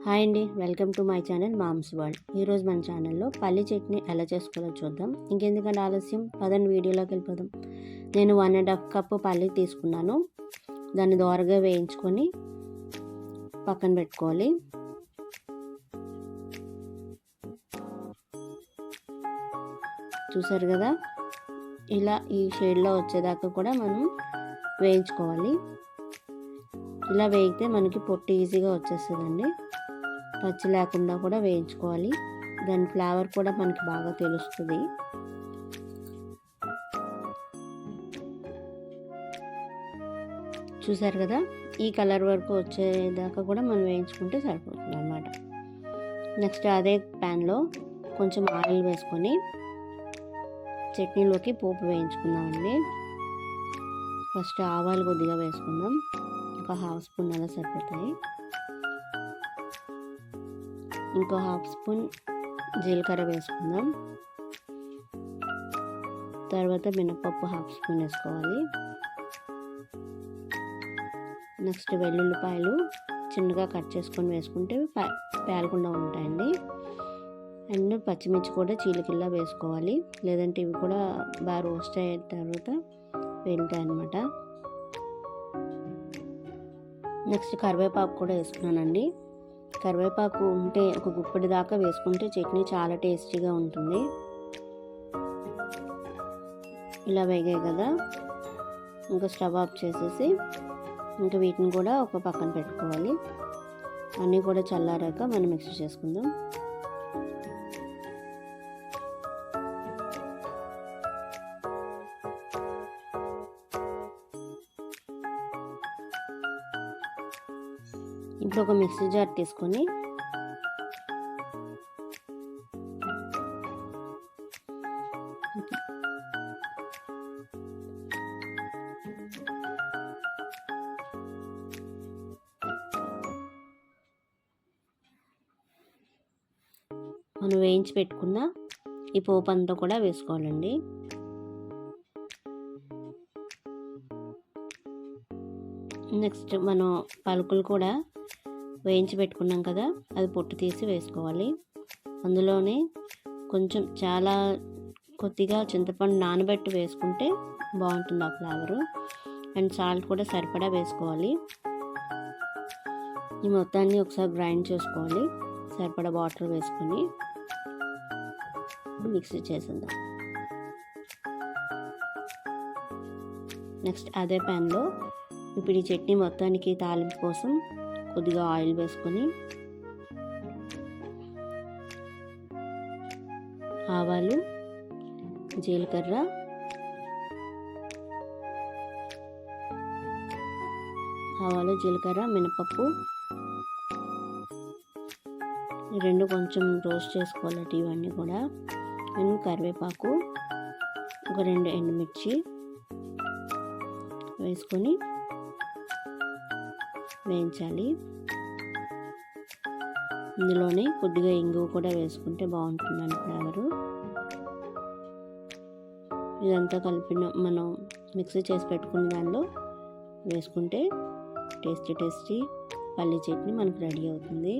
Hi అండి, welcome to my channel Moms World. ఈరోజు మన ఛానల్లో పల్లి చట్నీ ఎలా చేసుకోవాలో చూద్దాం. ఇంకెందుకంటే ఆలస్యం, పదండి వీడియోలోకి వెళ్ళిపోదాం. నేను 1.5 కప్పు పల్లి తీసుకున్నాను. దాన్ని దోరగా వేయించుకొని పక్కన పెట్టుకోవాలి. చూసారు కదా, ఇలా ఈ షేడ్లో వచ్చేదాకా కూడా మనం వేయించుకోవాలి. ఇలా వేయితే మనకి పొట్టు ఈజీగా వచ్చేస్తుందండి. పచ్చి లేకుండా కూడా వేయించుకోవాలి. దాని ఫ్లేవర్ కూడా మనకి బాగా తెలుస్తుంది. చూసారు కదా, ఈ కలర్ వరకు వచ్చేదాకా కూడా మనం వేయించుకుంటే సరిపోతుంది అన్నమాట. నెక్స్ట్ అదే ప్యాన్లో కొంచెం ఆయిల్ వేసుకొని చట్నీలోకి పోపు వేయించుకుందామండి. ఫస్ట్ ఆవాలు కొద్దిగా వేసుకుందాం. ఒక 1/2 స్పూన్ అలా సరిపోతాయి. ఇంకో 1/2 స్పూన్ జీలకర్ర వేసుకుందాం. తర్వాత మినపప్పు 1/2 స్పూన్ వేసుకోవాలి. నెక్స్ట్ వెల్లుల్లిపాయలు చిన్నగా కట్ చేసుకొని వేసుకుంటే పేలకుండా ఉంటాయండి. అండ్ పచ్చిమిర్చి కూడా చీలికల్లా వేసుకోవాలి, లేదంటే ఇవి కూడా బాగా రోస్ట్ అయిన తర్వాత వెళ్తాయి అన్నమాట. నెక్స్ట్ కరివేపాకు కూడా వేసుకున్నానండి. కరివేపాకు ఉంటే ఒక గుప్పెడి దాకా వేసుకుంటే చట్నీ చాలా టేస్టీగా ఉంటుంది. ఇలా వేగాయి కదా, ఇంకా స్టవ్ ఆఫ్ చేసేసి ఇంకా వీటిని కూడా ఒక పక్కన పెట్టుకోవాలి. అన్నీ కూడా చల్లారాక మనం మిక్స్ చేసుకుందాం. ఇప్పుడు ఒక మిక్సీ జార్ తీసుకొని మనం వేయించి పెట్టుకున్న ఈ పోపు అంతా కూడా వేసుకోవాలండి. నెక్స్ట్ మనం పలుకులు కూడా వేయించి పెట్టుకున్నాం కదా, అది పొట్టు తీసి వేసుకోవాలి. అందులోనే కొంచెం కొద్దిగా చింతపండు నానబెట్టి వేసుకుంటే బాగుంటుంది ఆ ఫ్లేవరు. అండ్ సాల్ట్ కూడా సరిపడా వేసుకోవాలి. ఈ మొత్తాన్ని ఒకసారి గ్రైండ్ చేసుకోవాలి. సరిపడా వాటర్ వేసుకొని మిక్సీ చేసేద్దాం. నెక్స్ట్ అదే ప్యాన్లో ఇప్పుడు ఈ చట్నీ మొత్తానికి తాలింపు కోసం కొద్దిగా ఆయిల్ వేసుకొని ఆవాలు, జీలకర్ర, మినపప్పు ఈ రెండు కొంచెం రోస్ట్ చేసుకోవాలి ఇవన్నీ కూడా. నేను కరివేపాకు, ఒక 2 ఎండుమిర్చి వేసుకొని వేయించాలి. ఇందులోనే కొద్దిగా ఇంగువ కూడా వేసుకుంటే బాగుంటుందని ఫ్లేవరు. ఇదంతా కలిపిన మనం మిక్సీ చేసి పెట్టుకున్న దానిలో వేసుకుంటే టేస్టీ పల్లి చట్నీ మనకు రెడీ అవుతుంది.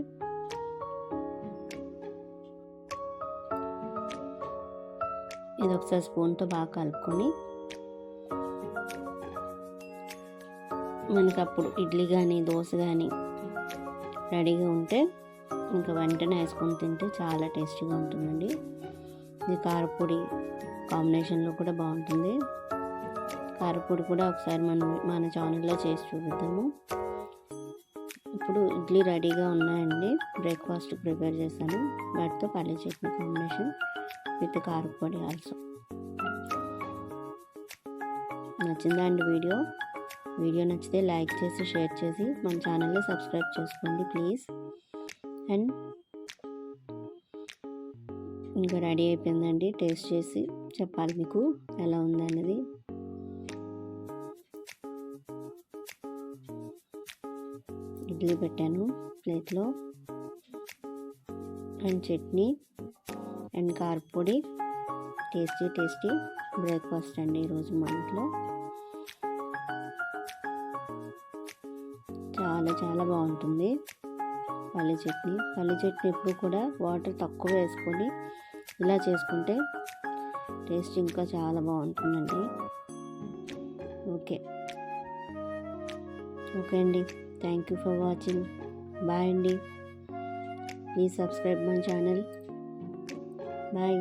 ఇది ఒకసారి స్పూన్తో బాగా కలుపుకొని మనకు అప్పుడు ఇడ్లీ కానీ దోశ కానీ రెడీగా ఉంటే ఇంకా వెంటనే వేసుకొని తింటే చాలా టేస్టీగా ఉంటుందండి. ఇది కారపొడి కాంబినేషన్లో కూడా బాగుంటుంది. కారపొడి కూడా ఒకసారి మన ఛానల్లో చేసి చూపిద్దాము. ఇప్పుడు ఇడ్లీ రెడీగా ఉన్నాయండి. బ్రేక్ఫాస్ట్ ప్రిపేర్ చేశాను. వాటితో పల్లి చట్నీ కాంబినేషన్ విత్ కారపొడి ఆల్సో. నచ్చిందా అండి వీడియో నచ్చితే లైక్ చేసి షేర్ చేసి మన ఛానల్ని సబ్స్క్రైబ్ చేసుకోండి ప్లీజ్. అండ్ ఇంకా రెడీ అయిపోయిందండి. టేస్ట్ చేసి చెప్పాలి మీకు ఎలా ఉందన్నది. ఇడ్లీ పెట్టాను ప్లేట్లో, అండ్ చట్నీ అండ్ కారపొడి. టేస్టీ బ్రేక్ఫాస్ట్ అండి ఈరోజు మా ఇంట్లో. చాలా బాగుంటుంది. పల్లి చట్నీ ఎప్పుడు కూడా వాటర్ తక్కువ వేసుకొని ఇలా చేసుకుంటే టేస్ట్ ఇంకా చాలా బాగుంటుందండి. ఓకే అండి, thank you for watching. Bye అండి. Please subscribe my channel. Bye.